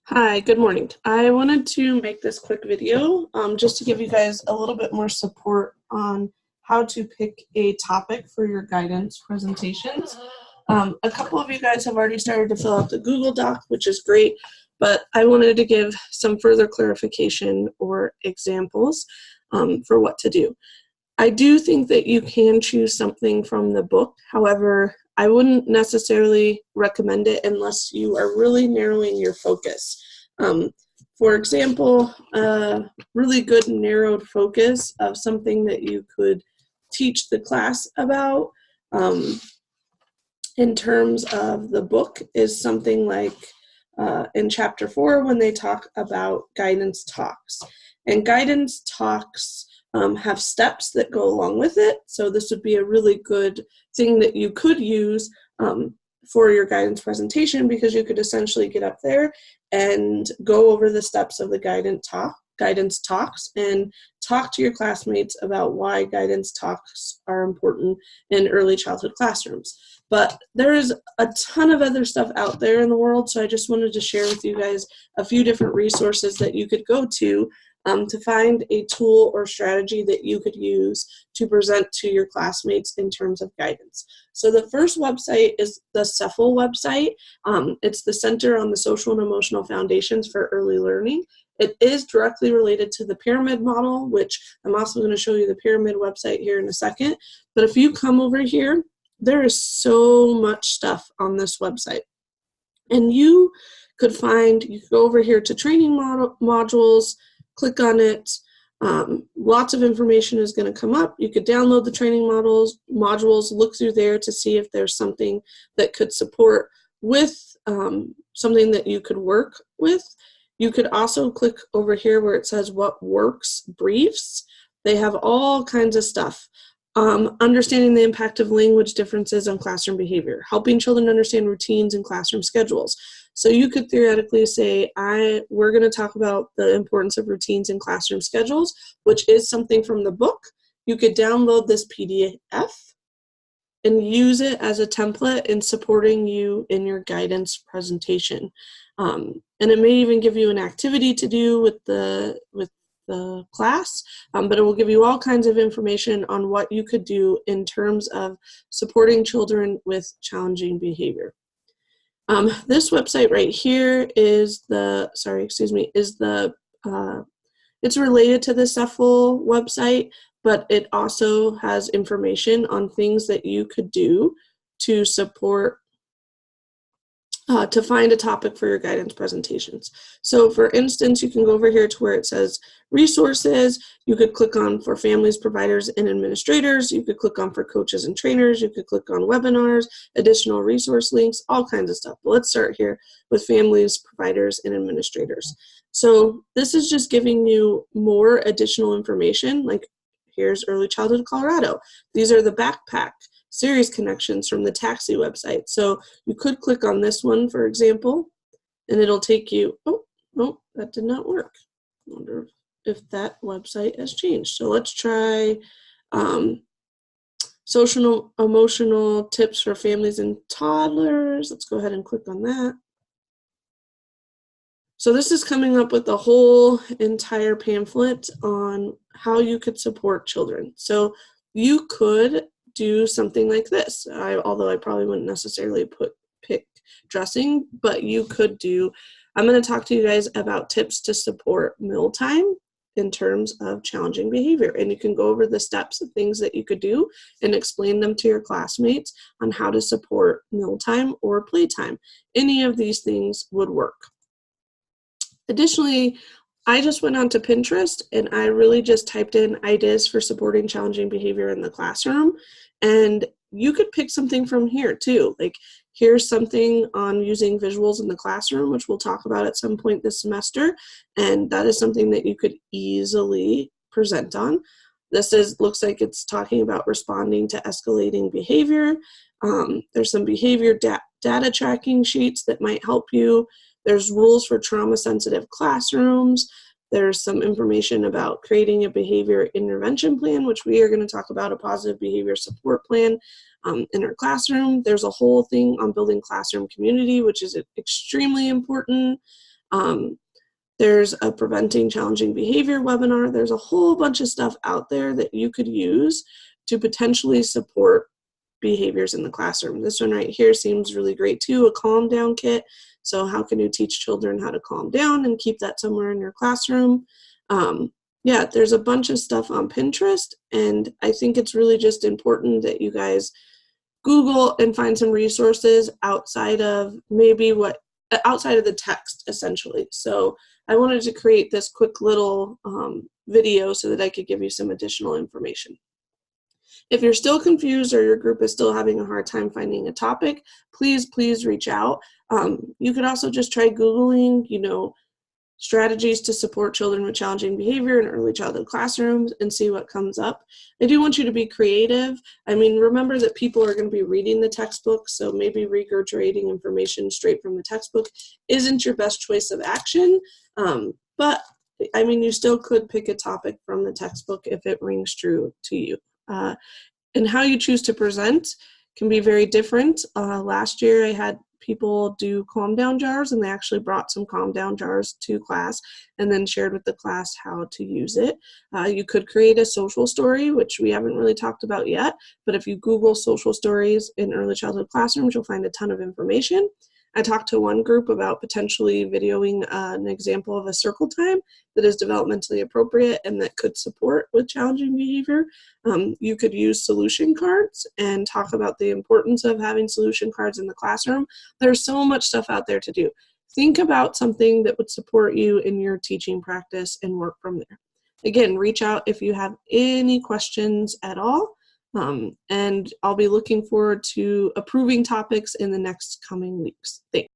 Hi, good morning. I wanted to make this quick video just to give you guys a little bit more support on how to pick a topic for your guidance presentations. A couple of you guys have already started to fill out the Google Doc, which is great, but I wanted to give some further clarification or examples for what to do. I do think that you can choose something from the book. However, I wouldn't necessarily recommend it unless you are really narrowing your focus. Um, for example, a really good narrowed focus of something that you could teach the class about in terms of the book is something like in chapter 4 when they talk about guidance talks. And guidance talks have steps that go along with it. So this would be a really good thing that you could use for your guidance presentation, because you could essentially get up there and go over the steps of the guidance talks and talk to your classmates about why guidance talks are important in early childhood classrooms. But there is a ton of other stuff out there in the world, so I just wanted to share with you guys a few different resources that you could go to find a tool or strategy that you could use to present to your classmates in terms of guidance. So the first website is the CEFL website. It's the Center on the Social and Emotional Foundations for Early Learning. It is directly related to the pyramid model, which I'm also going to show you the pyramid website here in a second. But if you come over here, there is so much stuff on this website. And you could go over here to training modules, click on it. Lots of information is going to come up. You could download the training modules, look through there to see if there's something that could support with something that you could work with. You could also click over here where it says what works briefs. They have all kinds of stuff. Understanding the impact of language differences on classroom behavior, helping children understand routines and classroom schedules. So you could theoretically say, we're going to talk about the importance of routines and classroom schedules, which is something from the book. You could download this PDF and use it as a template in supporting you in your guidance presentation. And it may even give you an activity to do with the class, but it will give you all kinds of information on what you could do in terms of supporting children with challenging behavior. This website right here is it's related to the CEFL website, but it also has information on things that you could do to support to find a topic for your guidance presentations. So for instance, you can go over here to where it says resources. You could click on for families, providers, and administrators. You could click on for coaches and trainers. You could click on webinars, additional resource links, all kinds of stuff. But let's start here with families, providers, and administrators. So this is just giving you more additional information, like here's Early Childhood Colorado. These are the backpack series connections from the TAXI website. So you could click on this one, for example, and it'll take you, no, that did not work. I wonder if that website has changed. So let's try social emotional tips for families and toddlers. Let's go ahead and click on that. So this is coming up with the whole entire pamphlet on how you could support children. So you could do something like this, although I probably wouldn't necessarily pick dressing, but you could do, I'm going to talk to you guys about tips to support mealtime in terms of challenging behavior. And you can go over the steps of things that you could do and explain them to your classmates on how to support mealtime or playtime. Any of these things would work. Additionally, I just went onto Pinterest and I really just typed in ideas for supporting challenging behavior in the classroom. And you could pick something from here too. Like here's something on using visuals in the classroom, which we'll talk about at some point this semester. And that is something that you could easily present on. Looks like it's talking about responding to escalating behavior. There's some behavior data tracking sheets that might help you. There's rules for trauma-sensitive classrooms. There's some information about creating a behavior intervention plan, which we are going to talk about a positive behavior support plan in our classroom. There's a whole thing on building classroom community, which is extremely important. There's a Preventing Challenging Behavior webinar. There's a whole bunch of stuff out there that you could use to potentially support behaviors in the classroom. This one right here seems really great too, a calm down kit. So how can you teach children how to calm down and keep that somewhere in your classroom? Yeah, there's a bunch of stuff on Pinterest, and I think it's really just important that you guys Google and find some resources outside of outside of the text, essentially. So I wanted to create this quick little video so that I could give you some additional information. If you're still confused or your group is still having a hard time finding a topic, please reach out. You could also just try Googling, strategies to support children with challenging behavior in early childhood classrooms and see what comes up. I do want you to be creative. I mean, remember that people are going to be reading the textbook, so maybe regurgitating information straight from the textbook isn't your best choice of action, but I mean, you still could pick a topic from the textbook if it rings true to you. And how you choose to present can be very different. Last year I had people do calm down jars, and they actually brought some calm down jars to class and then shared with the class how to use it. You could create a social story, which we haven't really talked about yet, but if you Google social stories in early childhood classrooms, you'll find a ton of information. I talked to one group about potentially videoing an example of a circle time that is developmentally appropriate and that could support with challenging behavior. You could use solution cards and talk about the importance of having solution cards in the classroom. There's so much stuff out there to do. Think about something that would support you in your teaching practice and work from there. Again, reach out if you have any questions at all. And I'll be looking forward to approving topics in the next coming weeks. Thanks.